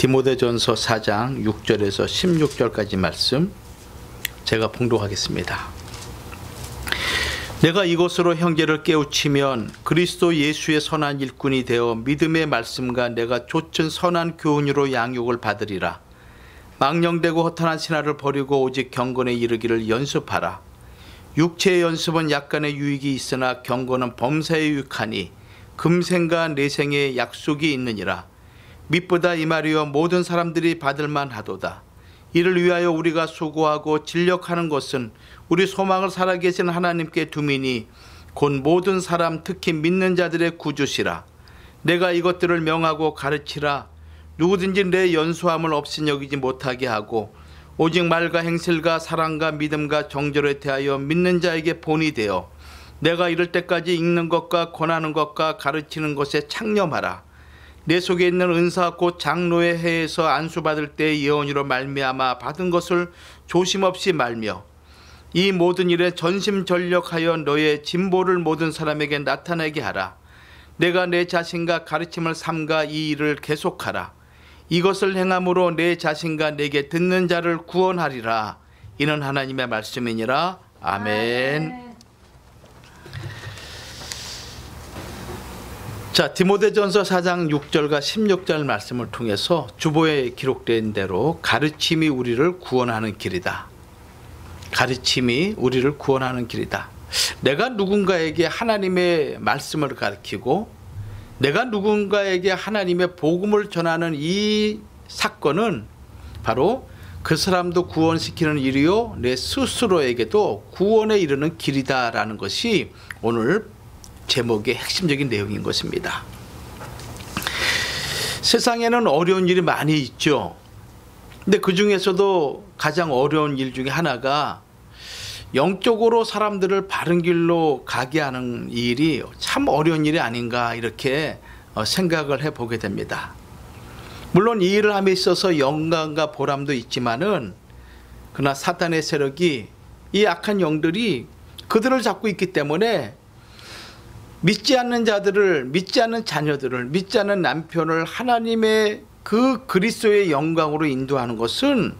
디모데전서 4장 6절에서 16절까지 말씀 제가 봉독하겠습니다. 내가 이것으로 형제를 깨우치면 그리스도 예수의 선한 일꾼이 되어 믿음의 말씀과 내가 좇은 선한 교훈으로 양육을 받으리라. 망령되고 허탄한 신화를 버리고 오직 경건에 이르기를 연습하라. 육체의 연습은 약간의 유익이 있으나 경건은 범사에 유익하니 금생과 내생에 약속이 있느니라. mit보다 이 말이여 모든 사람들이 받을 만하도다. 이를 위하여 우리가 수고하고 진력하는 것은 우리 소망을 살아계신 하나님께 두미니 곧 모든 사람 특히 믿는 자들의 구주시라. 내가 이것들을 명하고 가르치라. 누구든지 내 연소함을 없이 여기지 못하게 하고 오직 말과 행실과 사랑과 믿음과 정절에 대하여 믿는 자에게 본이 되어 내가 이럴 때까지 읽는 것과 권하는 것과 가르치는 것에 창념하라. 내 속에 있는 은사 곧 장로의 해에서 안수받을 때 예언으로 말미암아 받은 것을 조심 없이 말며 이 모든 일에 전심전력하여 너의 진보를 모든 사람에게 나타내게 하라. 내가 내 자신과 가르침을 삼가 이 일을 계속하라. 이것을 행함으로 내 자신과 내게 듣는 자를 구원하리라. 이는 하나님의 말씀이니라. 아멘. 자, 디모데전서 4장 6절과 16절 말씀을 통해서 주보에 기록된 대로 가르침이 우리를 구원하는 길이다. 가르침이 우리를 구원하는 길이다. 내가 누군가에게 하나님의 말씀을 가르치고 내가 누군가에게 하나님의 복음을 전하는 이 사건은 바로 그 사람도 구원시키는 일이요 내 스스로에게도 구원에 이르는 길이다라는 것이 오늘 제목의 핵심적인 내용인 것입니다. 세상에는 어려운 일이 많이 있죠. 근데 그 중에서도 가장 어려운 일 중에 하나가 영적으로 사람들을 바른 길로 가게 하는 일이 참 어려운 일이 아닌가 이렇게 생각을 해보게 됩니다. 물론 이 일을 함에 있어서 영광과 보람도 있지만은 그러나 사탄의 세력이 이 악한 영들이 그들을 잡고 있기 때문에 믿지 않는 자들을, 믿지 않는 자녀들을, 믿지 않는 남편을 하나님의 그 그리스도의 영광으로 인도하는 것은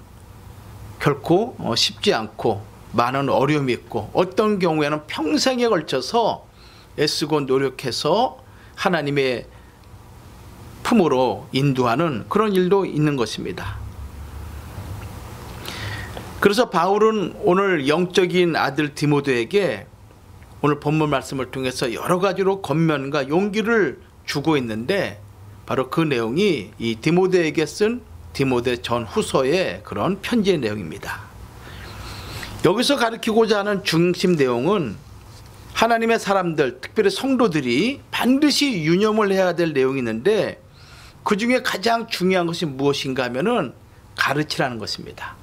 결코 쉽지 않고 많은 어려움이 있고 어떤 경우에는 평생에 걸쳐서 애쓰고 노력해서 하나님의 품으로 인도하는 그런 일도 있는 것입니다. 그래서 바울은 오늘 영적인 아들 디모데에게 오늘 본문 말씀을 통해서 여러 가지로 권면과 용기를 주고 있는데 바로 그 내용이 이 디모데에게 쓴 디모데 전후서의 그런 편지의 내용입니다. 여기서 가르치고자 하는 중심 내용은 하나님의 사람들, 특별히 성도들이 반드시 유념을 해야 될 내용이 있는데 그 중에 가장 중요한 것이 무엇인가 하면은 가르치라는 것입니다.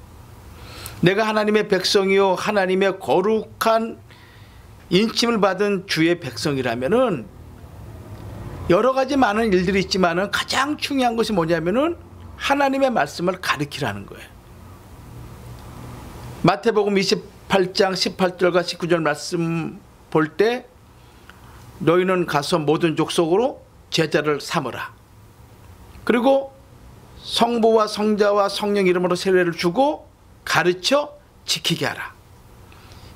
내가 하나님의 백성이요 하나님의 거룩한 인침을 받은 주의 백성이라면은 여러 가지 많은 일들이 있지만은 가장 중요한 것이 뭐냐면은 하나님의 말씀을 가르치라는 거예요. 마태복음 28장 18절과 19절 말씀 볼 때 너희는 가서 모든 족속으로 제자를 삼으라. 그리고 성부와 성자와 성령 이름으로 세례를 주고 가르쳐 지키게 하라.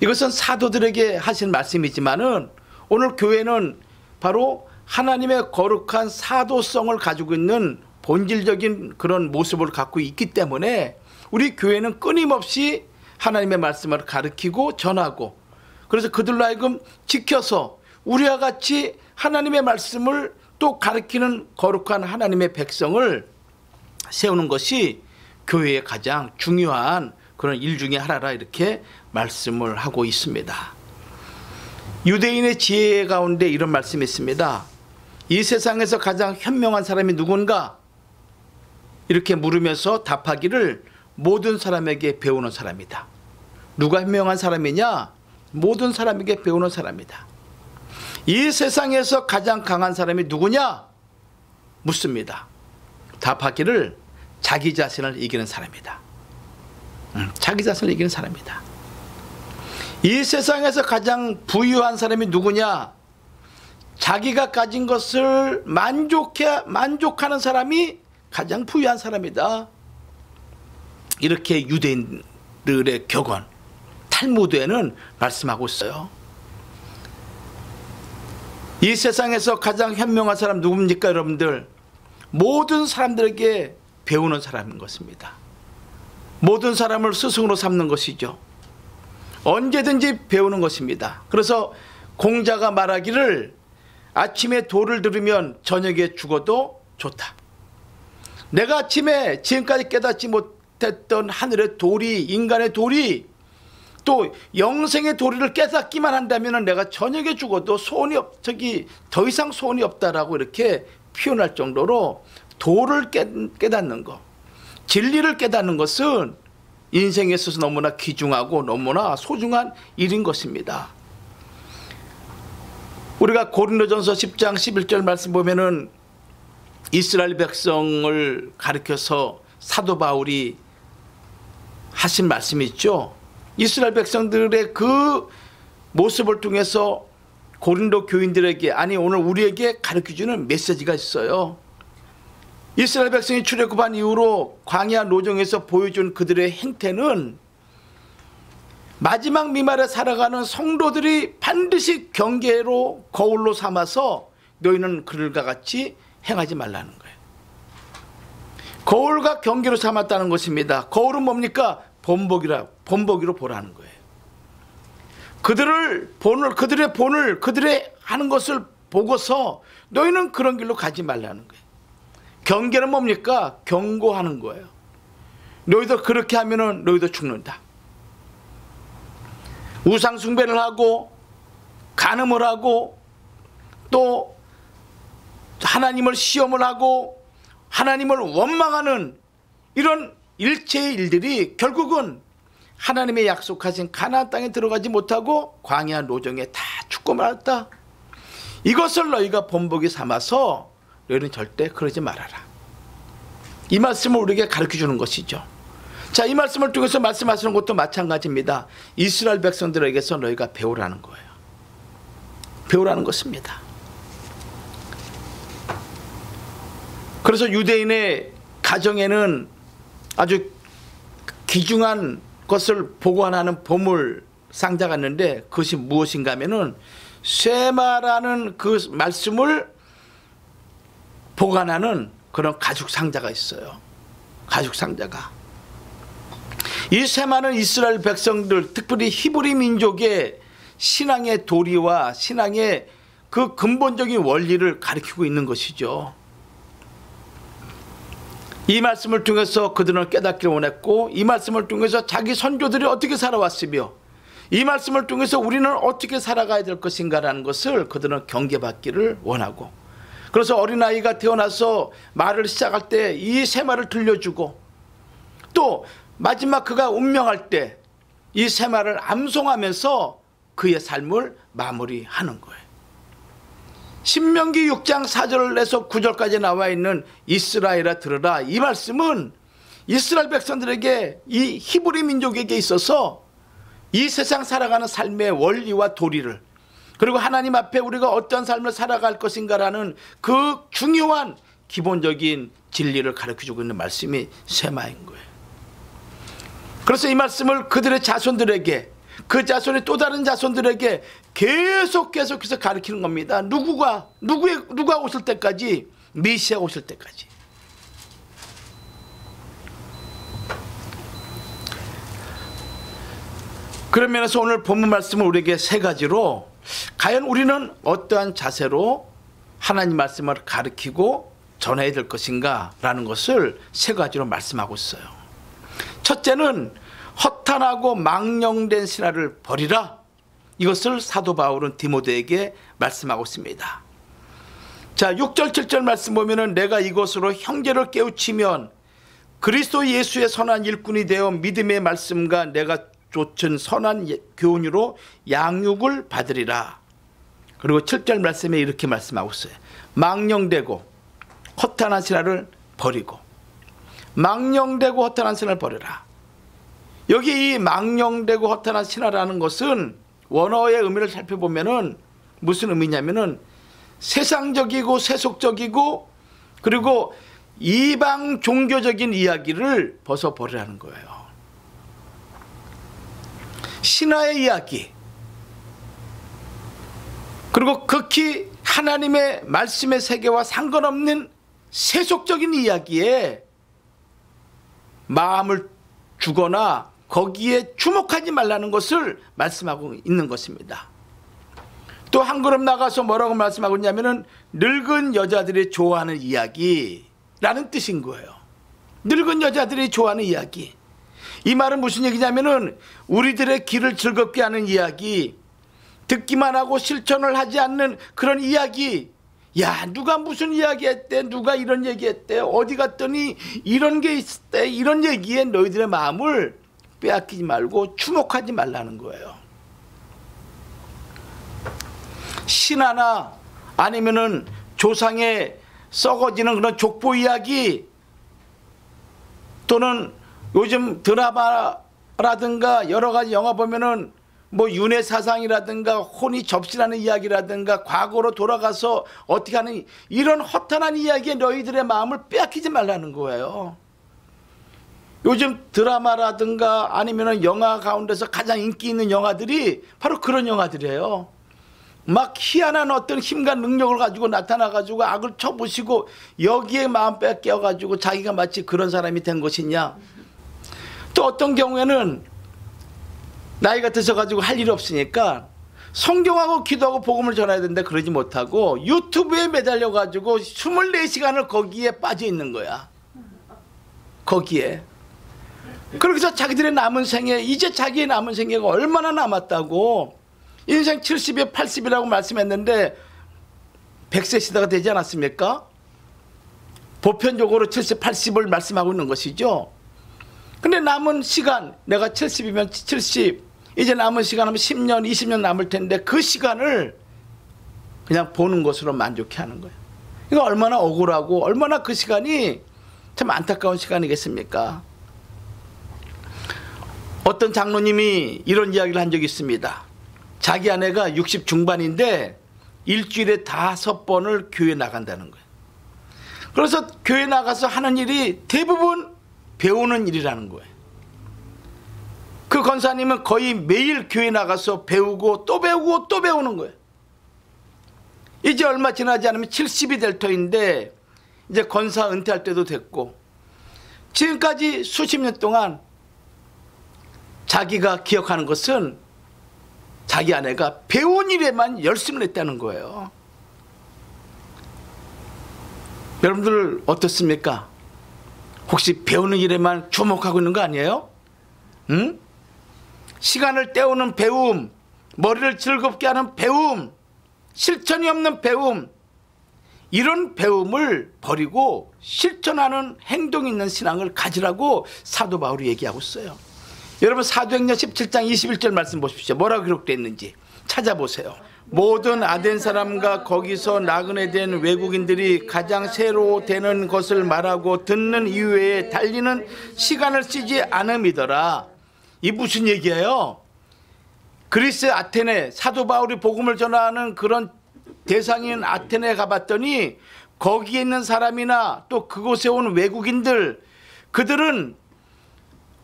이것은 사도들에게 하신 말씀이지만은 오늘 교회는 바로 하나님의 거룩한 사도성을 가지고 있는 본질적인 그런 모습을 갖고 있기 때문에 우리 교회는 끊임없이 하나님의 말씀을 가르치고 전하고 그래서 그들로 하여금 지켜서 우리와 같이 하나님의 말씀을 또 가르치는 거룩한 하나님의 백성을 세우는 것이 교회의 가장 중요한 그런 일 중에 하나라 이렇게 말씀을 하고 있습니다. 유대인의 지혜 가운데 이런 말씀이 있습니다. 이 세상에서 가장 현명한 사람이 누군가? 이렇게 물으면서 답하기를 모든 사람에게 배우는 사람이다. 누가 현명한 사람이냐? 모든 사람에게 배우는 사람이다. 이 세상에서 가장 강한 사람이 누구냐? 묻습니다. 답하기를 자기 자신을 이기는 사람이다. 자기 자신을 이기는 사람이다. 이 세상에서 가장 부유한 사람이 누구냐? 자기가 가진 것을 만족하는 사람이 가장 부유한 사람이다. 이렇게 유대인들의 격언, 탈무드에는 말씀하고 있어요. 이 세상에서 가장 현명한 사람 누굽니까, 여러분들? 모든 사람들에게 배우는 사람인 것입니다. 모든 사람을 스승으로 삼는 것이죠. 언제든지 배우는 것입니다. 그래서 공자가 말하기를 아침에 도를 들으면 저녁에 죽어도 좋다. 내가 아침에 지금까지 깨닫지 못했던 하늘의 도리, 인간의 도리, 또 영생의 도리를 깨닫기만 한다면 내가 저녁에 죽어도 더 이상 소원이 없다라고 이렇게 표현할 정도로 도를 깨닫는 것, 진리를 깨닫는 것은 인생에 있어서 너무나 귀중하고 너무나 소중한 일인 것입니다. 우리가 고린도전서 10장 11절 말씀 보면은 이스라엘 백성을 가리켜서 사도 바울이 하신 말씀이 있죠. 이스라엘 백성들의 그 모습을 통해서 고린도 교인들에게, 아니 오늘 우리에게 가르쳐주는 메시지가 있어요. 이스라엘 백성이 출애굽한 이후로 광야 노정에서 보여준 그들의 행태는 마지막 미말에 살아가는 성도들이 반드시 경계로 거울로 삼아서 너희는 그들과 같이 행하지 말라는 거예요. 거울과 경계로 삼았다는 것입니다. 거울은 뭡니까? 본보기로 보라는 거예요. 그들의 본을, 그들의 하는 것을 보고서 너희는 그런 길로 가지 말라는 거예요. 경계는 뭡니까? 경고하는 거예요. 너희도 그렇게 하면은 너희도 죽는다. 우상 숭배를 하고 간음을 하고 또 하나님을 시험을 하고 하나님을 원망하는 이런 일체의 일들이 결국은 하나님의 약속하신 가나안 땅에 들어가지 못하고 광야 노정에 다 죽고 말았다. 이것을 너희가 본보기 삼아서 너희는 절대 그러지 말아라. 이 말씀을 우리에게 가르쳐주는 것이죠. 자, 이 말씀을 통해서 말씀하시는 것도 마찬가지입니다. 이스라엘 백성들에게서 너희가 배우라는 거예요. 배우라는 것입니다. 그래서 유대인의 가정에는 아주 귀중한 것을 보관하는 보물 상자가 있는데 그것이 무엇인가 하면은 쇠마라는 그 말씀을 보관하는 그런 가죽 상자가 있어요. 가죽 상자가. 이 쇠마는 이스라엘 백성들, 특별히 히브리 민족의 신앙의 도리와 신앙의 그 근본적인 원리를 가리키고 있는 것이죠. 이 말씀을 통해서 그들은 깨닫기를 원했고, 이 말씀을 통해서 자기 선조들이 어떻게 살아왔으며, 이 말씀을 통해서 우리는 어떻게 살아가야 될 것인가라는 것을 그들은 경계받기를 원하고, 그래서 어린아이가 태어나서 말을 시작할 때 이 쇠말을 들려주고, 또 마지막 그가 운명할 때 이 쇠말을 암송하면서 그의 삶을 마무리하는 거예요. 신명기 6장 4절에서 9절까지 나와 있는 이스라엘아 들으라, 이 말씀은 이스라엘 백성들에게, 이 히브리 민족에게 있어서 이 세상 살아가는 삶의 원리와 도리를, 그리고 하나님 앞에 우리가 어떤 삶을 살아갈 것인가라는 그 중요한 기본적인 진리를 가르쳐주고 있는 말씀이 쇠마인 거예요. 그래서 이 말씀을 그들의 자손들에게, 그 자손의 또 다른 자손들에게 계속해서 가르치는 겁니다. 누가 오실 때까지, 메시아가 오실 때까지. 그런 면에서 오늘 본문 말씀을 우리에게 세 가지로, 과연 우리는 어떠한 자세로 하나님 말씀을 가르치고 전해야 될 것인가 라는 것을 세 가지로 말씀하고 있어요. 첫째는 허탄하고 망령된 신화를 버리라. 이것을 사도 바울은 디모데에게 말씀하고 있습니다. 자, 6절 7절 말씀 보면은 내가 이것으로 형제를 깨우치면 그리스도 예수의 선한 일꾼이 되어 믿음의 말씀과 내가 좇은 선한 교훈으로 양육을 받으리라. 그리고 7절 말씀에 이렇게 말씀하고 있어요. 망령되고 허탄한 신화를 버리고, 망령되고 허탄한 신화를 버려라. 여기 이 망령되고 허탄한 신화라는 것은 원어의 의미를 살펴보면은 무슨 의미냐면은 세상적이고 세속적이고, 그리고 이방 종교적인 이야기를 벗어버리라는 거예요. 신화의 이야기, 그리고 극히 하나님의 말씀의 세계와 상관없는 세속적인 이야기에 마음을 주거나 거기에 주목하지 말라는 것을 말씀하고 있는 것입니다. 또 한 걸음 나가서 뭐라고 말씀하고 있냐면은 늙은 여자들이 좋아하는 이야기라는 뜻인 거예요. 늙은 여자들이 좋아하는 이야기. 이 말은 무슨 얘기냐면은 우리들의 길을 즐겁게 하는 이야기, 듣기만 하고 실천을 하지 않는 그런 이야기. 야, 누가 무슨 이야기 했대, 누가 이런 얘기 했대, 어디 갔더니 이런 게 있대, 이런 얘기에 너희들의 마음을 빼앗기지 말고 주목하지 말라는 거예요. 신화나 아니면은 조상의 썩어지는 그런 족보 이야기, 또는 요즘 드라마라든가 여러 가지 영화 보면은 뭐 윤회 사상이라든가 혼이 접신하는 이야기라든가 과거로 돌아가서 어떻게 하는 이런 허탄한 이야기에 너희들의 마음을 빼앗기지 말라는 거예요. 요즘 드라마라든가 아니면은 영화 가운데서 가장 인기 있는 영화들이 바로 그런 영화들이에요. 막 희한한 어떤 힘과 능력을 가지고 나타나가지고 악을 쳐부시고 여기에 마음 뺏겨가지고 자기가 마치 그런 사람이 된 것이냐. 또 어떤 경우에는 나이가 드셔가지고 할 일이 없으니까 성경하고 기도하고 복음을 전해야 되는데 그러지 못하고 유튜브에 매달려가지고 24시간을 거기에 빠져 있는 거야. 거기에. 그렇게 해서 자기들의 남은 생에, 이제 자기의 남은 생애가 얼마나 남았다고, 인생 70에 80이라고 말씀했는데 100세 시대가 되지 않았습니까? 보편적으로 70, 80을 말씀하고 있는 것이죠. 근데 남은 시간, 내가 70이면 70, 이제 남은 시간 하면 10년, 20년 남을 텐데 그 시간을 그냥 보는 것으로 만족해 하는 거예요. 이거 얼마나 억울하고 얼마나 그 시간이 참 안타까운 시간이겠습니까? 어떤 장로님이 이런 이야기를 한 적이 있습니다. 자기 아내가 60 중반인데 일주일에 5번을 교회 나간다는 거예요. 그래서 교회 나가서 하는 일이 대부분 배우는 일이라는 거예요. 그 권사님은 거의 매일 교회 나가서 배우고 또 배우고 또 배우는 거예요. 이제 얼마 지나지 않으면 70이 될 터인데 이제 권사 은퇴할 때도 됐고, 지금까지 수십 년 동안 자기가 기억하는 것은 자기 아내가 배운 일에만 열심을 했다는 거예요. 여러분들 어떻습니까? 혹시 배우는 일에만 주목하고 있는 거 아니에요? 응? 시간을 때우는 배움, 머리를 즐겁게 하는 배움, 실천이 없는 배움, 이런 배움을 버리고 실천하는 행동이 있는 신앙을 가지라고 사도 바울이 얘기하고 있어요. 여러분 사도행전 17장 21절 말씀 보십시오. 뭐라고 기록되어 있는지 찾아보세요. 모든 아덴 사람과 거기서 나그네 된 외국인들이 가장 새로 되는 것을 말하고 듣는 이후에 달리는 시간을 쓰지 않음이더라. 이 무슨 얘기예요? 그리스 아테네, 사도 바울이 복음을 전하는 그런 대상인 아테네에 가봤더니 거기에 있는 사람이나 또 그곳에 온 외국인들, 그들은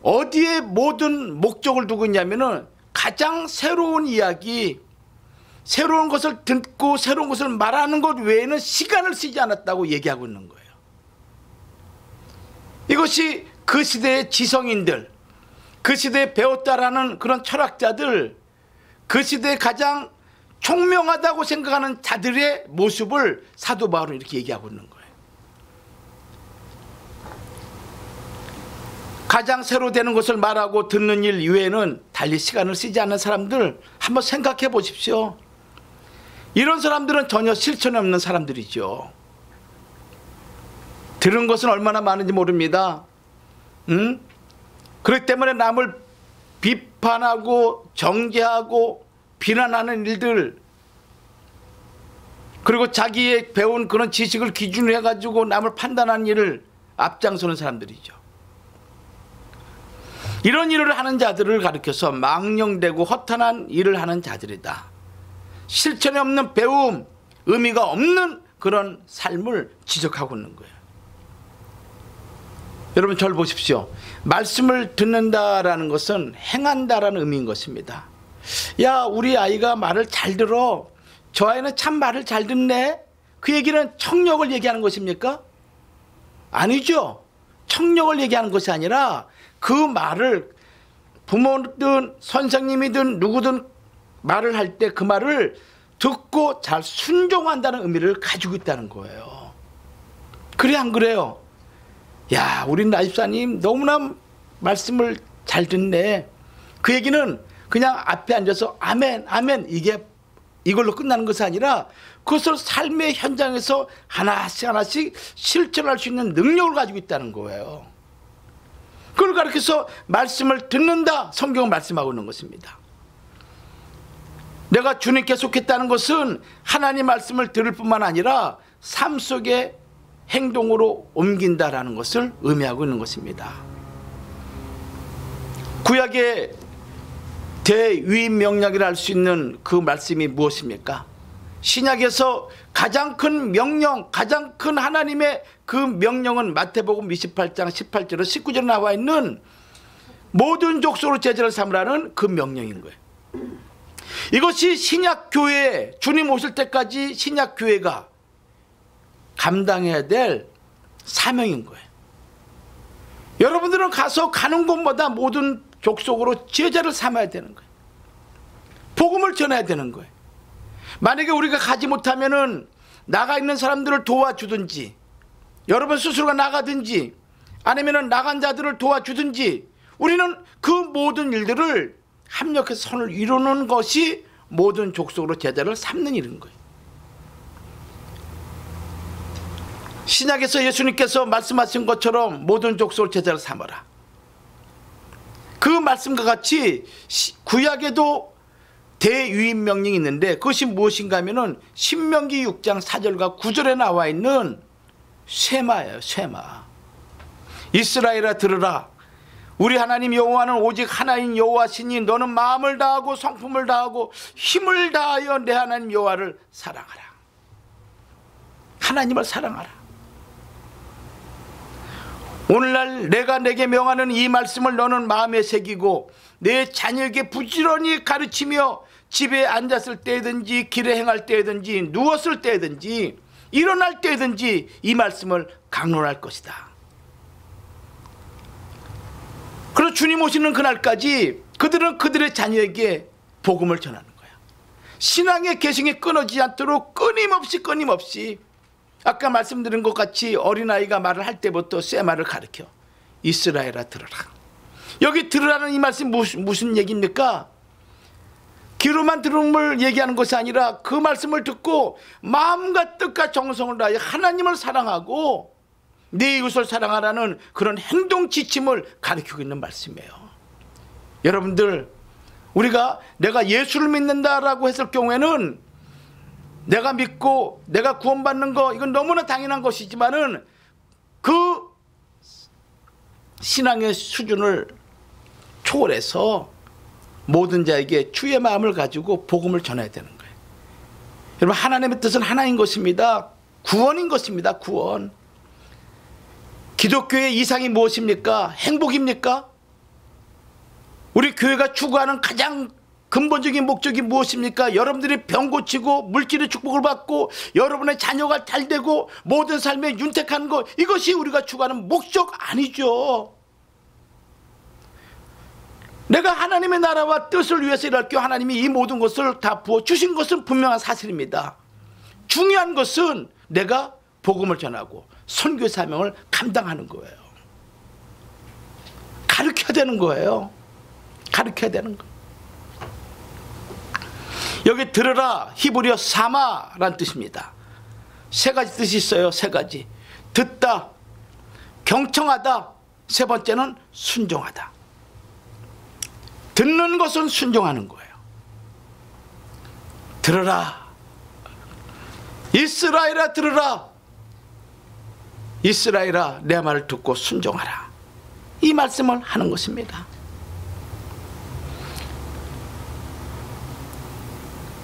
어디에 모든 목적을 두고 있냐면은 가장 새로운 이야기, 새로운 것을 듣고 새로운 것을 말하는 것 외에는 시간을 쓰지 않았다고 얘기하고 있는 거예요. 이것이 그 시대의 지성인들, 그 시대에 배웠다라는 그런 철학자들, 그 시대에 가장 총명하다고 생각하는 자들의 모습을 사도 바울은 이렇게 얘기하고 있는 거예요. 가장 새로 되는 것을 말하고 듣는 일 이외에는 달리 시간을 쓰지 않는 사람들 한번 생각해 보십시오. 이런 사람들은 전혀 실천이 없는 사람들이죠. 들은 것은 얼마나 많은지 모릅니다. 그렇기 때문에 남을 비판하고 정죄하고 비난하는 일들, 그리고 자기의 배운 그런 지식을 기준으로 해가지고 남을 판단하는 일을 앞장서는 사람들이죠. 이런 일을 하는 자들을 가리켜서 망령되고 허탄한 일을 하는 자들이다. 실천이 없는 배움, 의미가 없는 그런 삶을 지적하고 있는 거예요. 여러분 절 보십시오. 말씀을 듣는다라는 것은 행한다라는 의미인 것입니다. 야, 우리 아이가 말을 잘 들어. 저 아이는 참 말을 잘 듣네. 그 얘기는 청력을 얘기하는 것입니까? 아니죠. 청력을 얘기하는 것이 아니라 그 말을 부모든 선생님이든 누구든 말을 할 때 그 말을 듣고 잘 순종한다는 의미를 가지고 있다는 거예요. 그래 안 그래요? 야, 우리 나집사님 너무나 말씀을 잘 듣네. 그 얘기는 그냥 앞에 앉아서 아멘 아멘 이걸로 끝나는 것이 아니라 그것을 삶의 현장에서 하나씩 하나씩 실천할 수 있는 능력을 가지고 있다는 거예요. 그걸 가르쳐서 말씀을 듣는다, 성경은 말씀하고 있는 것입니다. 내가 주님께 속했다는 것은 하나님 말씀을 들을 뿐만 아니라 삶 속에 행동으로 옮긴다라는 것을 의미하고 있는 것입니다. 구약의 대위임 명령이라 할 수 있는 그 말씀이 무엇입니까? 신약에서 가장 큰 명령, 가장 큰 하나님의 그 명령은 마태복음 28장 18절로 19절에 나와 있는 모든 족속으로 제자를 삼으라는 그 명령인 거예요. 이것이 신약교회, 주님 오실 때까지 신약교회가 감당해야 될 사명인 거예요. 여러분들은 가서 가는 곳마다 모든 족속으로 제자를 삼아야 되는 거예요. 복음을 전해야 되는 거예요. 만약에 우리가 가지 못하면은 나가 있는 사람들을 도와주든지, 여러분 스스로가 나가든지, 아니면은 나간 자들을 도와주든지, 우리는 그 모든 일들을 합력해서 선을 이루는 것이 모든 족속으로 제자를 삼는 일인 거예요. 신약에서 예수님께서 말씀하신 것처럼 모든 족속으로 제자를 삼아라. 그 말씀과 같이 구약에도 대유임 명령이 있는데 그것이 무엇인가 하면은 신명기 6장 4절과 9절에 나와 있는 쇠마예요. 쇠마. 이스라엘아 들으라. 우리 하나님 여호와는 오직 하나인 여호와시니 너는 마음을 다하고 성품을 다하고 힘을 다하여 내 하나님 여호와를 사랑하라. 하나님을 사랑하라. 오늘날 내가 내게 명하는 이 말씀을 너는 마음에 새기고 내 자녀에게 부지런히 가르치며 집에 앉았을 때든지 길에 행할 때든지 누웠을 때든지 일어날 때든지 이 말씀을 강론할 것이다. 그래서 주님 오시는 그날까지 그들은 그들의 자녀에게 복음을 전하는 거야. 신앙의 계승이 끊어지지 않도록 끊임없이 아까 말씀드린 것 같이 어린아이가 말을 할 때부터 쇠말을 가르쳐. 이스라엘아 들으라. 여기 들으라는 이 말씀 무슨 얘기입니까? 귀로만 들은 걸 얘기하는 것이 아니라 그 말씀을 듣고 마음과 뜻과 정성을 다해 하나님을 사랑하고 내 이웃을 사랑하라는 그런 행동 지침을 가르치고 있는 말씀이에요. 여러분들, 우리가 내가 예수를 믿는다라고 했을 경우에는 내가 믿고 내가 구원받는 거 이건 너무나 당연한 것이지만은 그 신앙의 수준을 초월해서 모든 자에게 주의 마음을 가지고 복음을 전해야 되는 거예요. 여러분, 하나님의 뜻은 하나인 것입니다. 구원인 것입니다. 구원. 기독교의 이상이 무엇입니까? 행복입니까? 우리 교회가 추구하는 가장 근본적인 목적이 무엇입니까? 여러분들이 병 고치고 물질의 축복을 받고 여러분의 자녀가 잘 되고 모든 삶에 윤택하는 것, 이것이 우리가 추구하는 목적 아니죠. 내가 하나님의 나라와 뜻을 위해서 일할 때 하나님이 이 모든 것을 다 부어주신 것은 분명한 사실입니다. 중요한 것은 내가 복음을 전하고 선교 사명을 감당하는 거예요. 가르쳐야 되는 거예요. 가르쳐야 되는 거예요. 여기 들으라 히브리어 사마란 뜻입니다. 세 가지 뜻이 있어요. 세 가지. 듣다, 경청하다, 세 번째는 순종하다. 듣는 것은 순종하는 거예요. 들으라. 이스라엘아 들으라. 이스라엘아 내 말을 듣고 순종하라. 이 말씀을 하는 것입니다.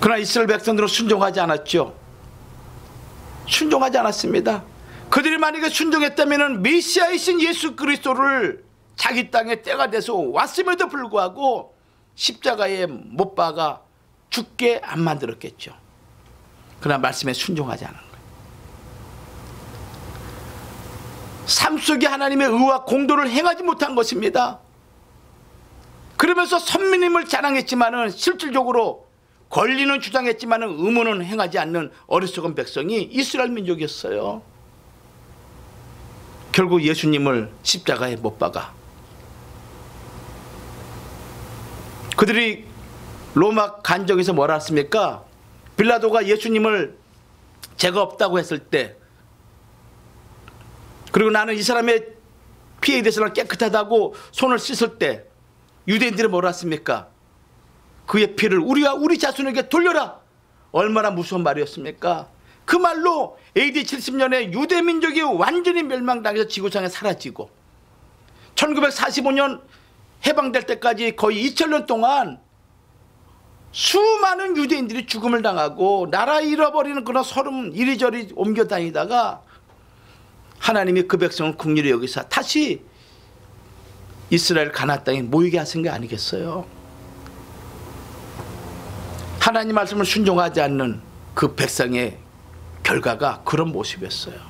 그러나 이스라엘 백성들은 순종하지 않았죠. 순종하지 않았습니다. 그들이 만약에 순종했다면 메시아이신 예수 그리스도를 자기 땅에 때가 돼서 왔음에도 불구하고 십자가에 못 박아 죽게 안 만들었겠죠. 그러나 말씀에 순종하지 않은 거예요. 삶 속에 하나님의 의와 공도를 행하지 못한 것입니다. 그러면서 선민임을 자랑했지만은 실질적으로 권리는 주장했지만은 의무는 행하지 않는 어리석은 백성이 이스라엘 민족이었어요. 결국 예수님을 십자가에 못 박아 그들이 로마 간정에서 뭐라 했습니까? 빌라도가 예수님을 죄가 없다고 했을 때, 그리고 나는 이 사람의 피에 대해서는 깨끗하다고 손을 씻을 때 유대인들이 뭐라 했습니까? 그의 피를 우리 자손에게 돌려라. 얼마나 무서운 말이었습니까? 그 말로 AD 70년에 유대 민족이 완전히 멸망당해서 지구상에 사라지고 1945년 해방될 때까지 거의 2000년 동안 수많은 유대인들이 죽음을 당하고 나라 잃어버리는 그런 서름 이리저리 옮겨 다니다가 하나님이 그 백성을 긍휼히 여기사 다시 이스라엘 가나안 땅에 모이게 하신 게 아니겠어요? 하나님 말씀을 순종하지 않는 그 백성의 결과가 그런 모습이었어요.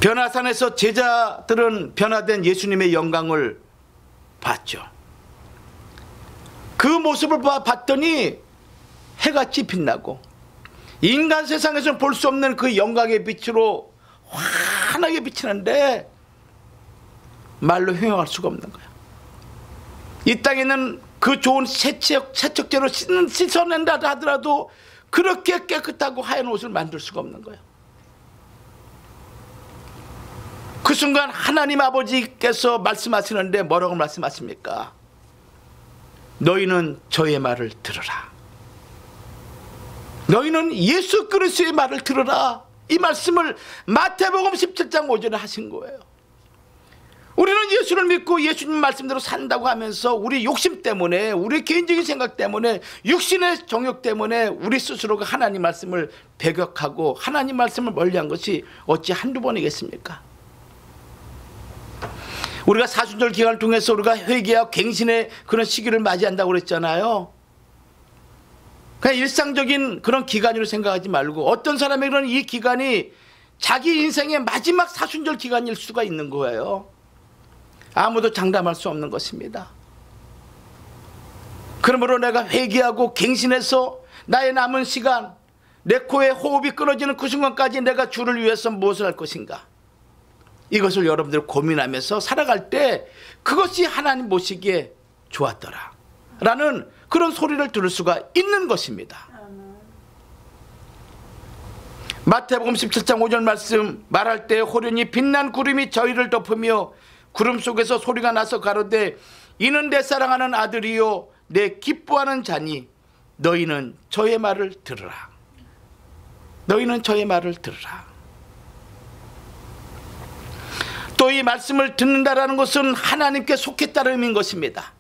변화산에서 제자들은 변화된 예수님의 영광을 봤죠. 그 모습을 봤더니 해같이 빛나고 인간 세상에서는 볼 수 없는 그 영광의 빛으로 환하게 비치는데 말로 형용할 수가 없는 거야. 이 땅에는 그 좋은 세척제로 씻어낸다 하더라도 그렇게 깨끗하고 하얀 옷을 만들 수가 없는 거야. 그 순간 하나님 아버지께서 말씀하시는데 뭐라고 말씀하십니까? 너희는 저의 말을 들으라. 너희는 예수 그리스도의 말을 들으라. 이 말씀을 마태복음 17장 5절에 하신 거예요. 우리는 예수를 믿고 예수님 말씀대로 산다고 하면서 우리 욕심 때문에, 우리 개인적인 생각 때문에, 육신의 정욕 때문에 우리 스스로가 하나님 말씀을 배격하고 하나님 말씀을 멀리한 것이 어찌 한두 번이겠습니까? 우리가 사순절 기간을 통해서 우리가 회개하고 갱신의 그런 시기를 맞이한다고 그랬잖아요. 그냥 일상적인 그런 기간으로 생각하지 말고 어떤 사람에게는 이 기간이 자기 인생의 마지막 사순절 기간일 수가 있는 거예요. 아무도 장담할 수 없는 것입니다. 그러므로 내가 회개하고 갱신해서 나의 남은 시간, 내 코에 호흡이 끊어지는 그 순간까지 내가 주를 위해서 무엇을 할 것인가, 이것을 여러분들 고민하면서 살아갈 때 그것이 하나님 보시기에 좋았더라 라는 그런 소리를 들을 수가 있는 것입니다. 마태복음 17장 5절 말씀 말할 때 호련히 빛난 구름이 저희를 덮으며 구름 속에서 소리가 나서 가로되 이는 내 사랑하는 아들이요 내 기뻐하는 자니 너희는 저의 말을 들으라. 너희는 저의 말을 들으라. 또 이 말씀을 듣는다라는 것은 하나님께 속했다는 의미인 것입니다.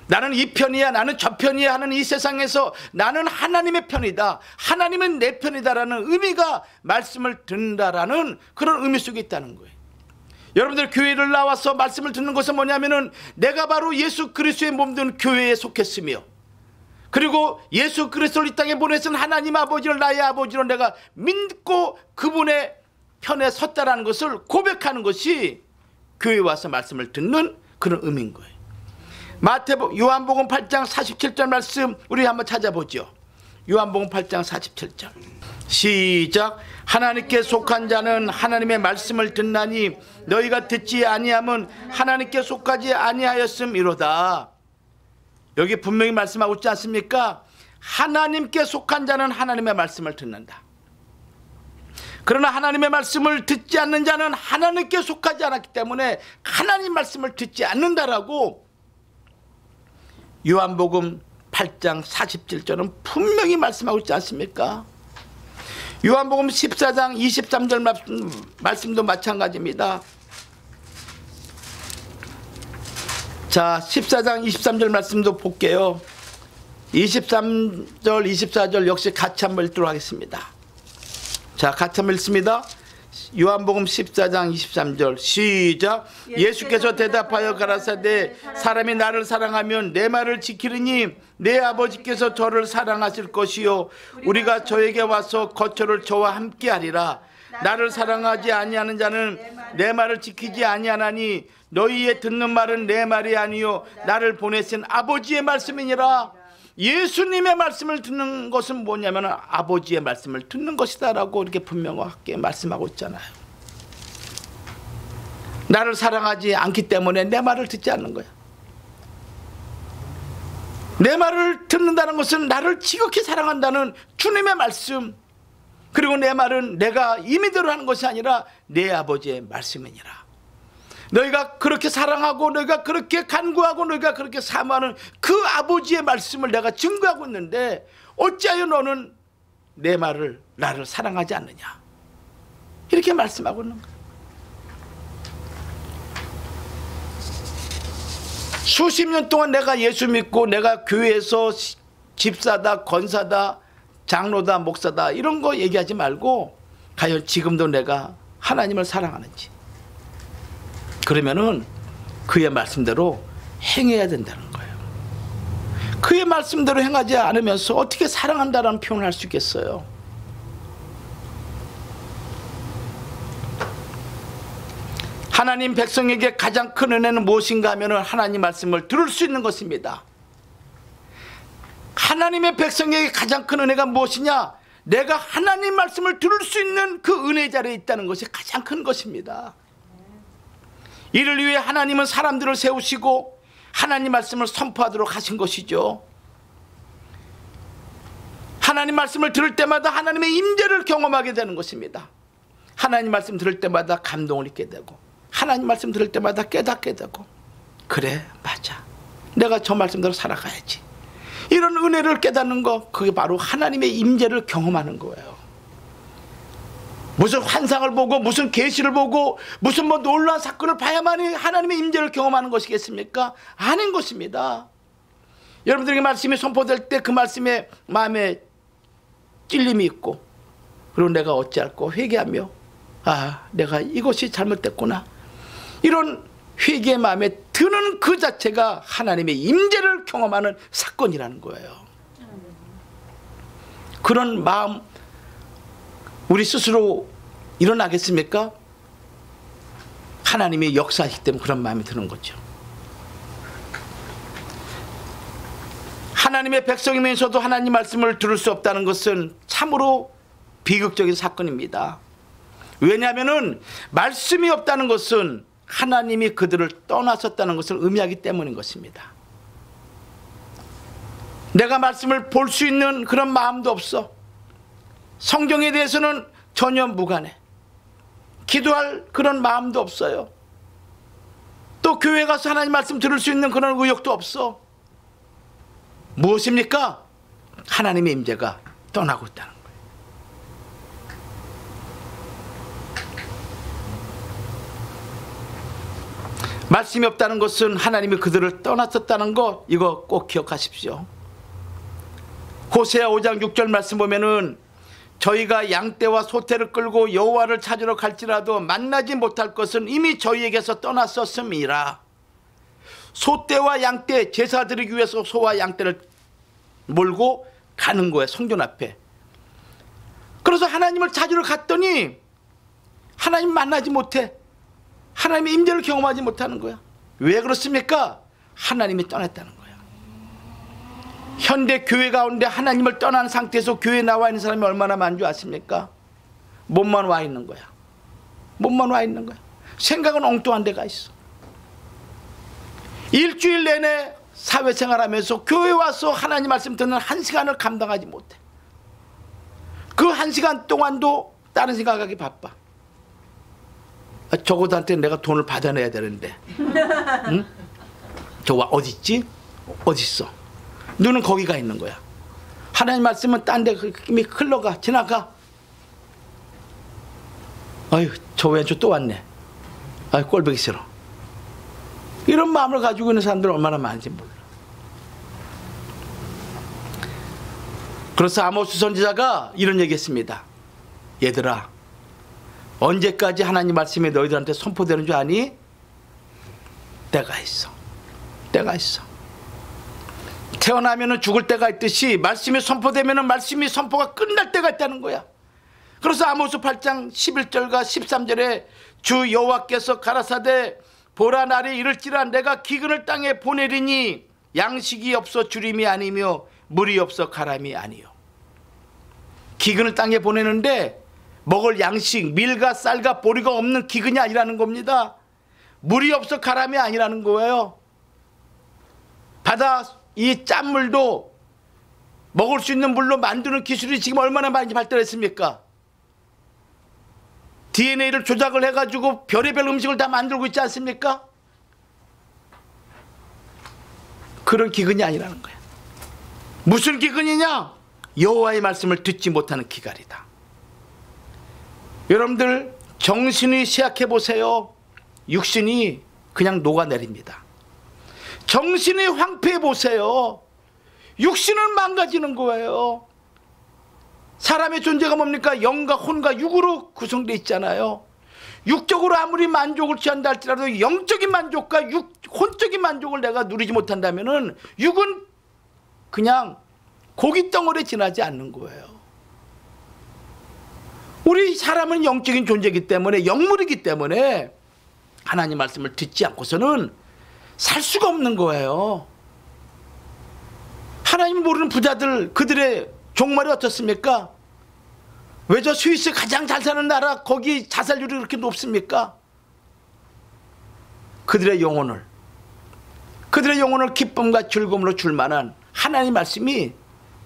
나는 이 편이야, 나는 저 편이야 하는 이 세상에서 나는 하나님의 편이다, 하나님은 내 편이다라는 의미가 말씀을 듣는다라는 그런 의미 속에 있다는 거예요. 여러분들 교회를 나와서 말씀을 듣는 것은 뭐냐면은 내가 바로 예수 그리스도의 몸된 교회에 속했으며, 그리고 예수 그리스도를 이 땅에 보내신 하나님 아버지를 나의 아버지로 내가 믿고 그분의 편에 섰다라는 것을 고백하는 것이 교회에 와서 말씀을 듣는 그런 의미인 거예요. 요한복음 8장 47절 말씀 우리 한번 찾아보죠. 요한복음 8장 47절 시작. 하나님께 속한 자는 하나님의 말씀을 듣나니 너희가 듣지 아니함은 하나님께 속하지 아니하였음이로다. 여기 분명히 말씀하고 있지 않습니까? 하나님께 속한 자는 하나님의 말씀을 듣는다. 그러나 하나님의 말씀을 듣지 않는 자는 하나님께 속하지 않았기 때문에 하나님 말씀을 듣지 않는다라고 요한복음 8장 47절은 분명히 말씀하고 있지 않습니까? 요한복음 14장 23절 말씀도 마찬가지입니다. 자, 14장 23절 말씀도 볼게요. 23절 24절 역시 같이 한번 읽도록 하겠습니다. 자, 같이 한번 읽습니다. 요한복음 14장 23절 시작. 예수께서 대답하여 가라사대 사람이 나를 사랑하면 내 말을 지키리니 내 아버지께서 저를 사랑하실 것이요 우리가 저에게 와서 거처를 저와 함께 하리라. 나를 사랑하지 아니하는 자는 내 말을 지키지 아니하나니 너희의 듣는 말은 내 말이 아니요 나를 보내신 아버지의 말씀이니라. 예수님의 말씀을 듣는 것은 뭐냐면 아버지의 말씀을 듣는 것이다 라고 이렇게 분명하게 말씀하고 있잖아요. 나를 사랑하지 않기 때문에 내 말을 듣지 않는 거야. 내 말을 듣는다는 것은 나를 지극히 사랑한다는 주님의 말씀, 그리고 내 말은 내가 임의대로 하는 것이 아니라 내 아버지의 말씀이니라. 너희가 그렇게 사랑하고 너희가 그렇게 간구하고 너희가 그렇게 사모하는 그 아버지의 말씀을 내가 증거하고 있는데 어찌하여 너는 내 말을 나를 사랑하지 않느냐, 이렇게 말씀하고 있는 거예요. 수십 년 동안 내가 예수 믿고 내가 교회에서 집사다, 권사다, 장로다, 목사다 이런 거 얘기하지 말고 과연 지금도 내가 하나님을 사랑하는지, 그러면은 그의 말씀대로 행해야 된다는 거예요. 그의 말씀대로 행하지 않으면서 어떻게 사랑한다라는 표현을 할 수 있겠어요? 하나님 백성에게 가장 큰 은혜는 무엇인가 하면 하나님 말씀을 들을 수 있는 것입니다. 하나님의 백성에게 가장 큰 은혜가 무엇이냐? 내가 하나님 말씀을 들을 수 있는 그 은혜 자리에 있다는 것이 가장 큰 것입니다. 이를 위해 하나님은 사람들을 세우시고 하나님 말씀을 선포하도록 하신 것이죠. 하나님 말씀을 들을 때마다 하나님의 임재를 경험하게 되는 것입니다. 하나님 말씀 들을 때마다 감동을 잊게 되고 하나님 말씀 들을 때마다 깨닫게 되고, 그래 맞아, 내가 저 말씀대로 살아가야지, 이런 은혜를 깨닫는 거, 그게 바로 하나님의 임재를 경험하는 거예요. 무슨 환상을 보고 무슨 계시를 보고 무슨 뭐 놀라운 사건을 봐야만이 하나님의 임재를 경험하는 것이겠습니까? 아닌 것입니다. 여러분들에게 말씀이 선포될 때 그 말씀에 마음에 찔림이 있고, 그리고 내가 어찌할꼬 회개하며 아, 내가 이것이 잘못됐구나, 이런 회개의 마음에 드는 그 자체가 하나님의 임재를 경험하는 사건이라는 거예요. 그런 마음 우리 스스로 일어나겠습니까? 하나님이 역사하시기 때문에 그런 마음이 드는 거죠. 하나님의 백성이면서도 하나님 말씀을 들을 수 없다는 것은 참으로 비극적인 사건입니다. 왜냐하면 말씀이 없다는 것은 하나님이 그들을 떠나셨다는 것을 의미하기 때문인 것입니다. 내가 말씀을 볼 수 있는 그런 마음도 없어. 성경에 대해서는 전혀 무관해. 기도할 그런 마음도 없어요. 또 교회 가서 하나님 말씀 들을 수 있는 그런 의욕도 없어. 무엇입니까? 하나님의 임재가 떠나고 있다는 거예요. 말씀이 없다는 것은 하나님이 그들을 떠났었다는 거, 이거 꼭 기억하십시오. 호세아 5장 6절 말씀 보면은 저희가 양떼와 소떼를 끌고 여호와를 찾으러 갈지라도 만나지 못할 것은 이미 저희에게서 떠났었음이라. 소떼와 양떼, 제사 드리기 위해서 소와 양떼를 몰고 가는 거예요, 성전 앞에. 그래서 하나님을 찾으러 갔더니 하나님 만나지 못해. 하나님의 임재를 경험하지 못하는 거야. 왜 그렇습니까? 하나님이 떠났다는 거야. 현대 교회 가운데 하나님을 떠난 상태에서 교회에 나와 있는 사람이 얼마나 많은 줄 아십니까? 몸만 와 있는 거야. 몸만 와 있는 거야. 생각은 엉뚱한 데가 있어. 일주일 내내 사회생활하면서 교회 와서 하나님 말씀 듣는 한 시간을 감당하지 못해. 그 한 시간 동안도 다른 생각하기 바빠. 저거한테 내가 돈을 받아내야 되는데, 응? 저거 어디 있지? 어디 있어? 눈은 거기 가 있는 거야. 하나님 말씀은 딴 데 이미 흘러가, 지나가. 아유, 저 왼쪽 또 왔네. 아유, 꼴보기 싫어. 이런 마음을 가지고 있는 사람들은 얼마나 많은지 몰라. 그래서 아모스 선지자가 이런 얘기했습니다. 얘들아, 언제까지 하나님 말씀이 너희들한테 선포되는 줄 아니? 때가 있어. 때가 있어. 태어나면 죽을 때가 있듯이 말씀이 선포되면 말씀이 선포가 끝날 때가 있다는 거야. 그래서 아모스 8장 11절과 13절에 주 여호와께서 가라사대 보라, 날이 이를지라 내가 기근을 땅에 보내리니 양식이 없어 주림이 아니며 물이 없어 가람이 아니요. 기근을 땅에 보내는데 먹을 양식, 밀과 쌀과 보리가 없는 기근이 아니라는 겁니다. 물이 없어 가람이 아니라는 거예요. 바다 이 짠물도 먹을 수 있는 물로 만드는 기술이 지금 얼마나 많이 발달했습니까? DNA를 조작을 해가지고 별의별 음식을 다 만들고 있지 않습니까? 그런 기근이 아니라는 거야. 무슨 기근이냐? 여호와의 말씀을 듣지 못하는 기갈이다. 여러분들 정신이 쇠약해 보세요. 육신이 그냥 녹아내립니다. 정신이 황폐해 보세요. 육신은 망가지는 거예요. 사람의 존재가 뭡니까? 영과 혼과 육으로 구성되어 있잖아요. 육적으로 아무리 만족을 취한다 할지라도 영적인 만족과 혼적인 만족을 내가 누리지 못한다면 육은 그냥 고깃덩어리에 지나지 않는 거예요. 우리 사람은 영적인 존재이기 때문에, 영물이기 때문에 하나님 말씀을 듣지 않고서는 살 수가 없는 거예요. 하나님 모르는 부자들, 그들의 종말이 어떻습니까? 왜 저 스위스 가장 잘 사는 나라 거기 자살률이 그렇게 높습니까? 그들의 영혼을 기쁨과 즐거움으로 줄 만한 하나님 말씀이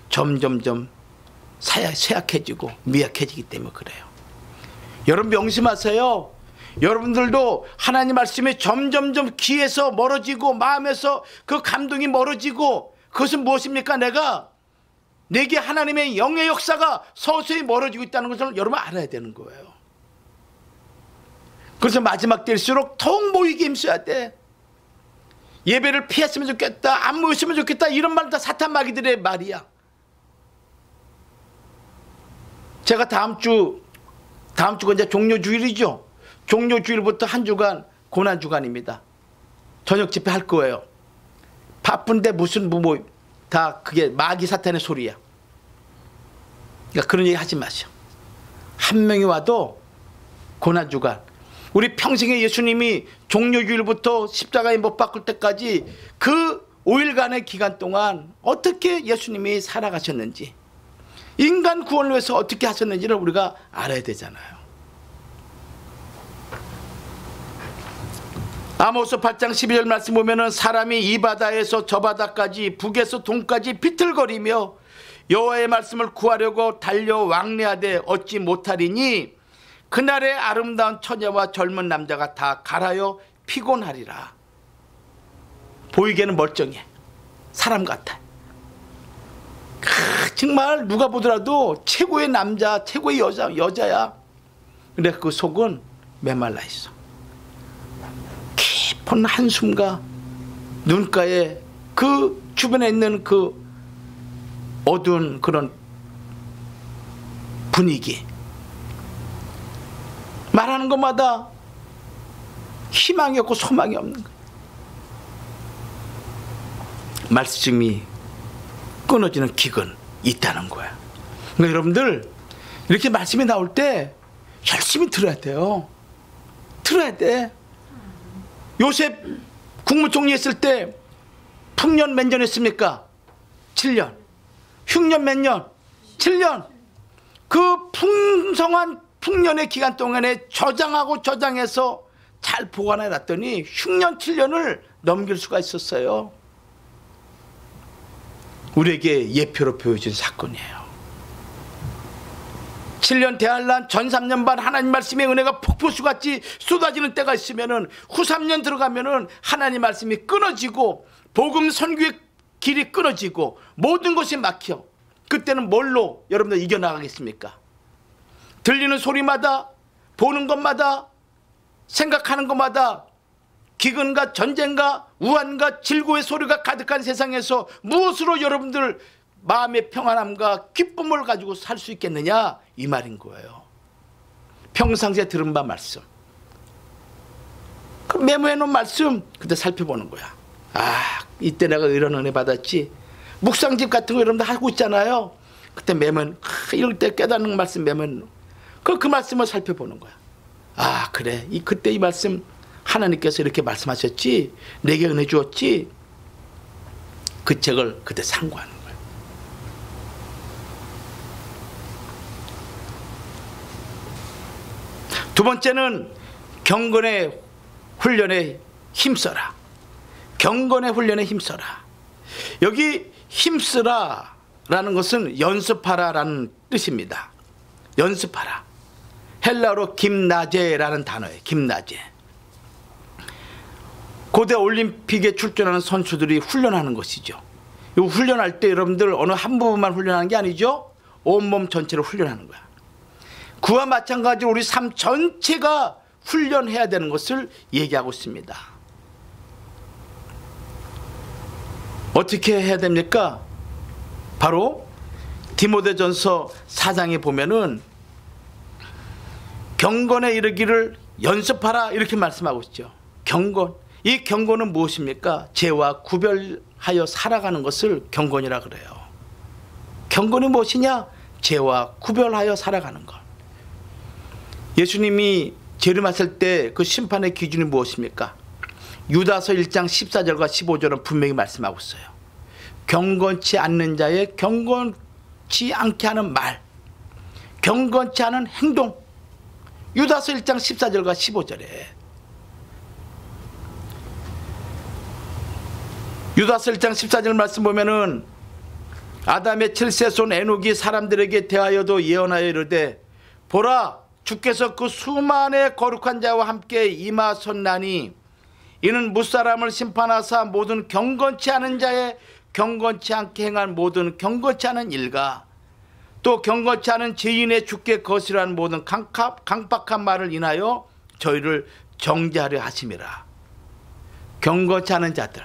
점점점 쇠약해지고 미약해지기 때문에 그래요. 여러분 명심하세요. 여러분들도 하나님 말씀이 점점점 귀에서 멀어지고 마음에서 그 감동이 멀어지고, 그것은 무엇입니까? 내게 하나님의 영의 역사가 서서히 멀어지고 있다는 것을 여러분 알아야 되는 거예요. 그래서 마지막 때일수록 더욱 모이게 힘써야 돼. 예배를 피했으면 좋겠다, 안 모였으면 좋겠다, 이런 말은 다 사탄 마귀들의 말이야. 제가 다음 주가 이제 종료주일이죠. 종료주일부터 한 주간 고난주간입니다. 저녁 집회 할 거예요. 바쁜데 무슨 다 그게 마귀 사탄의 소리야. 그러니까 그런 얘기 하지 마시오. 한 명이 와도 고난주간, 우리 평생에 예수님이 종료주일부터 십자가에 못 박을 때까지 그 5일간의 기간 동안 어떻게 예수님이 살아가셨는지, 인간 구원을 위해서 어떻게 하셨는지를 우리가 알아야 되잖아요. 아모스 8장 12절 말씀 보면은 사람이 이 바다에서 저 바다까지 북에서 동까지 비틀거리며 여호와의 말씀을 구하려고 달려 왕래하되 얻지 못하리니 그날의 아름다운 처녀와 젊은 남자가 다 갈아여 피곤하리라. 보이기에는 멀쩡해. 사람 같아. 정말 누가 보더라도 최고의 남자, 최고의 여자야. 근데 그 속은 메말라 있어. 깊은 한숨과 눈가에 그 주변에 있는 그 어두운 그런 분위기, 말하는 것마다 희망이 없고 소망이 없는 거예요. 말씀이 끊어지는 기근 있다는 거야. 그러니까 여러분들 이렇게 말씀이 나올 때 열심히 들어야 돼요. 들어야 돼. 요셉 국무총리 했을 때 풍년 몇 년 했습니까? 7년. 흉년 몇 년? 7년. 그 풍성한 풍년의 기간 동안에 저장하고 저장해서 잘 보관해 놨더니 흉년 7년을 넘길 수가 있었어요. 우리에게 예표로 보여준 사건이에요. 7년 대환란, 전 3년 반 하나님 말씀의 은혜가 폭포수같이 쏟아지는 때가 있으면은 후 3년 들어가면은 하나님 말씀이 끊어지고 복음 선교의 길이 끊어지고 모든 것이 막혀. 그때는 뭘로 여러분들 이겨나가겠습니까? 들리는 소리마다, 보는 것마다, 생각하는 것마다 기근과 전쟁과 우환과 질고의 소리가 가득한 세상에서 무엇으로 여러분들 마음의 평안함과 기쁨을 가지고 살 수 있겠느냐, 이 말인 거예요. 평상시에 들은 바 말씀, 그 메모해 놓은 말씀 그때 살펴보는 거야. 아, 이때 내가 이런 은혜 받았지. 묵상집 같은 거 여러분들 하고 있잖아요. 그때 메모는 이럴 때 깨닫는 말씀 메모는 그 말씀을 살펴보는 거야. 아, 그래, 그때 이 말씀 하나님께서 이렇게 말씀하셨지, 내게 은혜 주었지. 그 책을 그때 상고하는 거야. 두 번째는 경건의 훈련에 힘써라. 경건의 훈련에 힘써라. 여기 힘쓰라 라는 것은 연습하라라는 뜻입니다. 연습하라. 헬라어로 김나제라는 단어예요. 김나제. 고대 올림픽에 출전하는 선수들이 훈련하는 것이죠. 이 훈련할 때 여러분들 어느 한 부분만 훈련하는 게 아니죠. 온몸 전체를 훈련하는 거야. 그와 마찬가지로 우리 삶 전체가 훈련해야 되는 것을 얘기하고 있습니다. 어떻게 해야 됩니까? 바로 디모데전서 4장에 보면은 경건에 이르기를 연습하라 이렇게 말씀하고 있죠. 경건. 이 경건은 무엇입니까? 죄와 구별하여 살아가는 것을 경건이라 그래요. 경건이 무엇이냐? 죄와 구별하여 살아가는 것. 예수님이 재림하실 때 그 심판의 기준이 무엇입니까? 유다서 1장 14절과 15절은 분명히 말씀하고 있어요. 경건치 않는 자의 경건치 않게 하는 말, 경건치 않은 행동. 유다서 1장 14절과 15절에 유다서 1장 14절 말씀 보면은 아담의 7세 손 에녹이 사람들에게 대하여도 예언하여 이르되 보라 주께서 그 수만의 거룩한 자와 함께 임하셨나니 이는 무사람을 심판하사 모든 경건치 않은 자의 경건치 않게 행한 모든 경건치 않은 일과 또 경건치 않은 죄인의 주께 거스르는 모든 강박한 말을 인하여 저희를 정죄하려 하심이라. 경건치 않은 자들,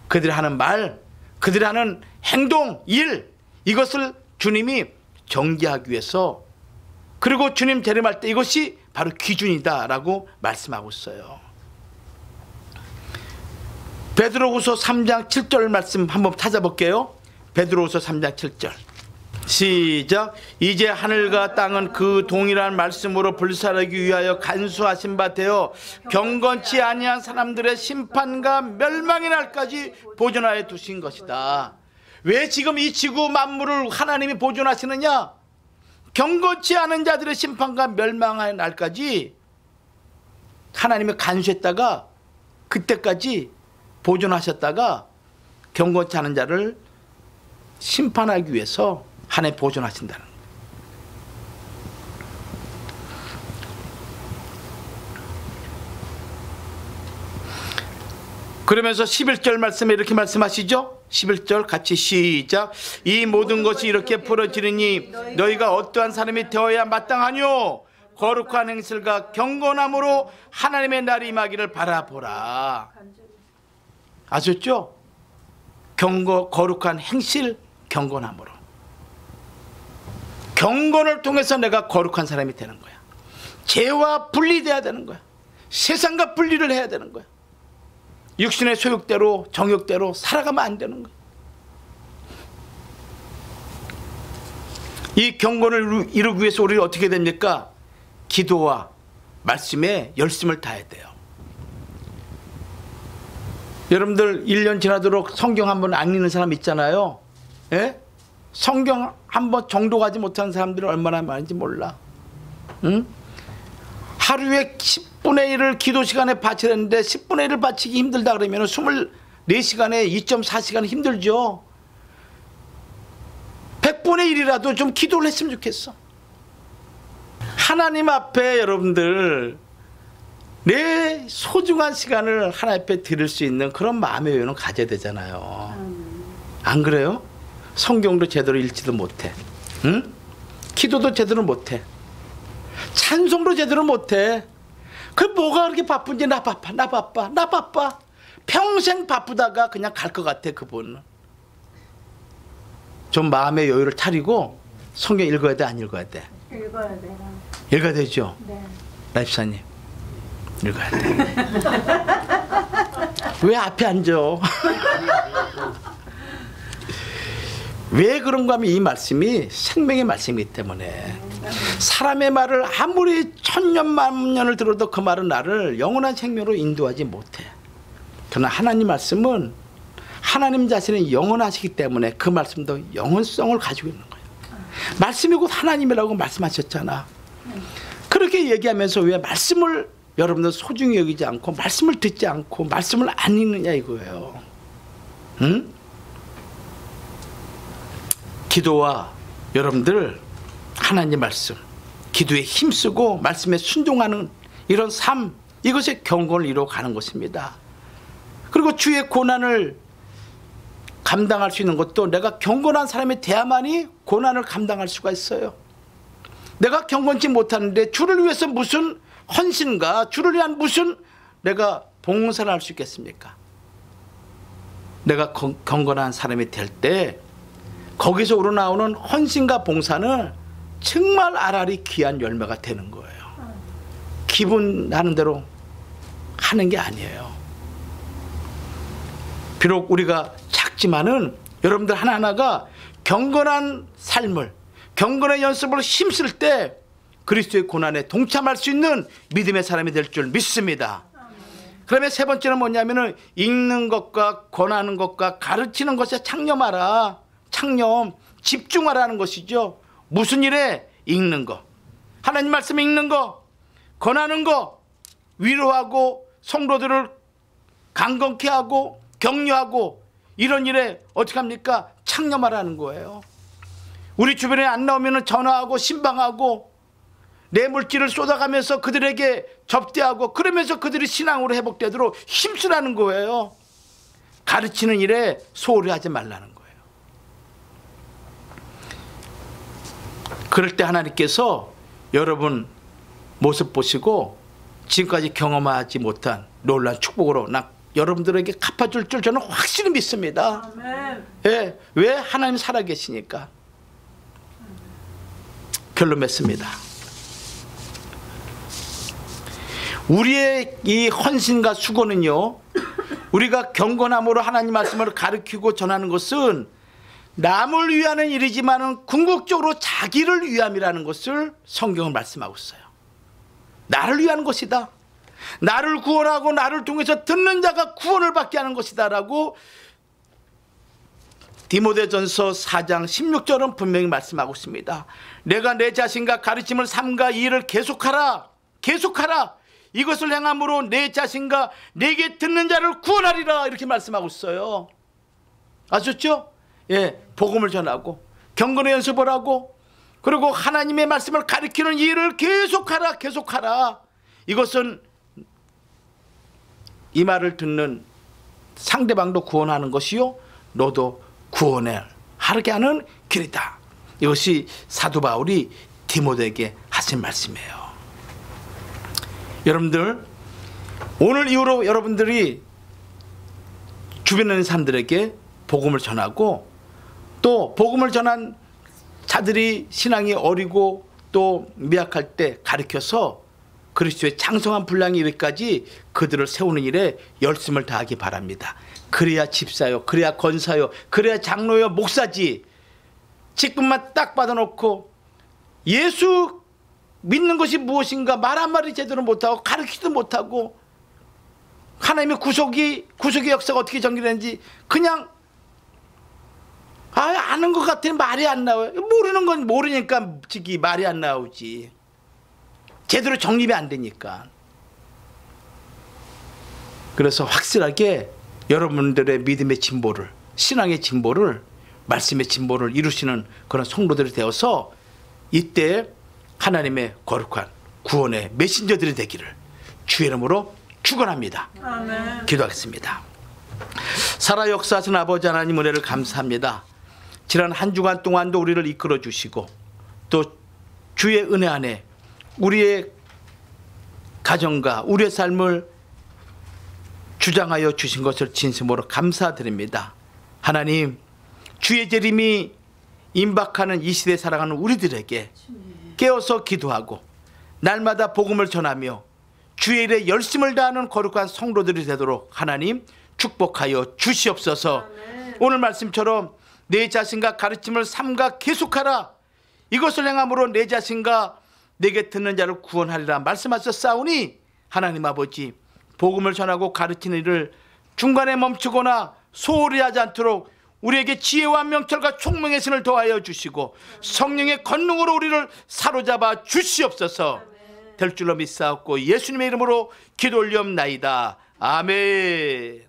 그들이 하는 말, 그들이 하는 행동, 일, 이것을 주님이 정죄하기 위해서, 그리고 주님 재림할 때 이것이 바로 기준이다 라고 말씀하고 있어요. 베드로후서 3장 7절 말씀 한번 찾아볼게요. 베드로후서 3장 7절 시작. 이제 하늘과 땅은 그 동일한 말씀으로 불사르기 위하여 간수하신 바 되어 경건치 아니한 사람들의 심판과 멸망의 날까지 보존하여 두신 것이다. 왜 지금 이 지구 만물을 하나님이 보존하시느냐? 경건치 않은 자들의 심판과 멸망의 날까지 하나님이 간수했다가 그때까지 보존하셨다가 경건치 않은 자를 심판하기 위해서 하나님 보존하신다는 거예요. 그러면서 11절 말씀에 이렇게 말씀하시죠. 11절 같이 시작. 이 모든 것이 이렇게 풀어지느니 너희가 어떠한 사람이 되어야 마땅하뇨? 거룩한 행실과 경건함으로 하나님의 날이 임하기를 바라보라. 아셨죠? 거룩한 행실, 경건함으로. 경건을 통해서 내가 거룩한 사람이 되는 거야. 죄와 분리돼야 되는 거야. 세상과 분리를 해야 되는 거야. 육신의 소욕대로 정욕대로 살아가면 안 되는 거야. 이 경건을 이루기 위해서 우리는 어떻게 됩니까? 기도와 말씀에 열심을 다해야 돼요. 여러분들 1년 지나도록 성경 한 번 안 읽는 사람 있잖아요. 예? 성경 한 번 정도 가지 못한 사람들은 얼마나 많은지 몰라. 응? 하루에 10분의 1을 기도 시간에 바쳐야 되는데 10분의 1을 바치기 힘들다 그러면 24시간에 2.4시간 힘들죠. 100분의 1이라도 좀 기도를 했으면 좋겠어. 하나님 앞에 여러분들 내 소중한 시간을 하나님 앞에 드릴 수 있는 그런 마음의 여유는 가져야 되잖아요. 안 그래요? 성경도 제대로 읽지도 못해. 응? 기도도 제대로 못해. 찬송도 제대로 못해. 그 뭐가 그렇게 바쁜지. 나 바빠. 평생 바쁘다가 그냥 갈 것 같아. 그분은 좀 마음의 여유를 차리고 성경 읽어야 돼, 안 읽어야 돼? 읽어야 돼요. 읽어야 되죠? 네. 라이프사님 읽어야 돼. 왜 앞에 앉아? 왜 그런가 하면 이 말씀이 생명의 말씀이기 때문에 사람의 말을 아무리 천년 만년을 들어도 그 말은 나를 영원한 생명으로 인도하지 못해. 그러나 하나님 말씀은 하나님 자신이 영원하시기 때문에 그 말씀도 영원성을 가지고 있는 거예요. 말씀이 곧 하나님이라고 말씀하셨잖아. 그렇게 얘기하면서 왜 말씀을 여러분들 소중히 여기지 않고 말씀을 듣지 않고 말씀을 안 읽느냐 이거예요. 응? 기도와 여러분들 하나님 말씀, 기도에 힘쓰고 말씀에 순종하는 이런 삶, 이것이 경건을 이루어가는 것입니다. 그리고 주의 고난을 감당할 수 있는 것도 내가 경건한 사람이 돼야만이 고난을 감당할 수가 있어요. 내가 경건치 못하는데 주를 위해서 무슨 헌신과 주를 위한 무슨 내가 봉사를 할 수 있겠습니까? 내가 경건한 사람이 될 때 거기서 우러나오는 헌신과 봉사는 정말 알알이 귀한 열매가 되는 거예요. 기분 나는 대로 하는 게 아니에요. 비록 우리가 작지만은 여러분들 하나하나가 경건한 삶을, 경건의 연습을 힘쓸 때 그리스도의 고난에 동참할 수 있는 믿음의 사람이 될 줄 믿습니다. 그러면 세 번째는 뭐냐면은 읽는 것과 권하는 것과 가르치는 것에 창념하라. 창념, 집중하라는 것이죠. 무슨 일에? 읽는 거, 하나님 말씀 읽는 거, 권하는 거, 위로하고 성도들을 강건케 하고 격려하고 이런 일에 어떻게 합니까? 창념하라는 거예요. 우리 주변에 안 나오면 전화하고 신방하고 내 물질을 쏟아가면서 그들에게 접대하고 그러면서 그들이 신앙으로 회복되도록 힘쓰라는 거예요. 가르치는 일에 소홀히 하지 말라는 거예요. 그럴 때 하나님께서 여러분 모습 보시고 지금까지 경험하지 못한 놀라운 축복으로 여러분들에게 갚아줄 줄 저는 확실히 믿습니다. 아멘. 예, 왜? 하나님 살아계시니까. 결론 맺습니다. 우리의 이 헌신과 수고는요, 우리가 경건함으로 하나님 말씀을 가르치고 전하는 것은 남을 위하는 일이지만 궁극적으로 자기를 위함이라는 것을 성경은 말씀하고 있어요. 나를 위한 것이다. 나를 구원하고 나를 통해서 듣는 자가 구원을 받게 하는 것이다 라고 디모데전서 4장 16절은 분명히 말씀하고 있습니다. 내가 내 자신과 가르침을 삼가 이 일을 계속하라. 계속하라. 이것을 행함으로 내 자신과 내게 듣는 자를 구원하리라. 이렇게 말씀하고 있어요. 아셨죠? 예, 복음을 전하고 경건의 연습을 하고 그리고 하나님의 말씀을 가르치는 이 일을 계속하라. 계속하라. 이것은 이 말을 듣는 상대방도 구원하는 것이요 너도 구원을 하게 하는 길이다. 이것이 사도 바울이 디모데에게 하신 말씀이에요. 여러분들 오늘 이후로 여러분들이 주변에 있는 사람들에게 복음을 전하고 또 복음을 전한 자들이 신앙이 어리고 또 미약할 때 가르쳐서 그리스도의 장성한 분량이 이르기까지 그들을 세우는 일에 열심을 다하기 바랍니다. 그래야 집사요, 그래야 권사요, 그래야 장로요, 목사지. 직분만 딱 받아놓고 예수 믿는 것이 무엇인가 말 한마디 제대로 못하고 가르치지도 못하고 하나님의 구속의 역사가 어떻게 전개되는지 그냥 아는 것 같으니 말이 안 나와요. 모르는 건 모르니까 말이 안 나오지. 제대로 정립이 안 되니까. 그래서 확실하게 여러분들의 믿음의 진보를, 신앙의 진보를, 말씀의 진보를 이루시는 그런 성도들이 되어서 이때 하나님의 거룩한 구원의 메신저들이 되기를 주의 이름으로 축원합니다. 아멘. 기도하겠습니다. 살아 역사하신 아버지 하나님 은혜를 감사합니다. 지난 한 주간 동안도 우리를 이끌어 주시고 또 주의 은혜 안에 우리의 가정과 우리의 삶을 주장하여 주신 것을 진심으로 감사드립니다. 하나님, 주의 재림이 임박하는 이 시대에 살아가는 우리들에게 깨어서 기도하고 날마다 복음을 전하며 주일에 열심을 다하는 거룩한 성도들이 되도록 하나님 축복하여 주시옵소서. 오늘 말씀처럼 내 자신과 가르침을 삼가 계속하라. 이것을 행함으로 내 자신과 내게 듣는 자를 구원하리라 말씀하셨사오니 하나님 아버지, 복음을 전하고 가르치는 일을 중간에 멈추거나 소홀히 하지 않도록 우리에게 지혜와 명철과 총명의 신을 더하여 주시고 성령의 권능으로 우리를 사로잡아 주시옵소서. 될 줄로 믿사옵고 예수님의 이름으로 기도 올리옵나이다. 아멘.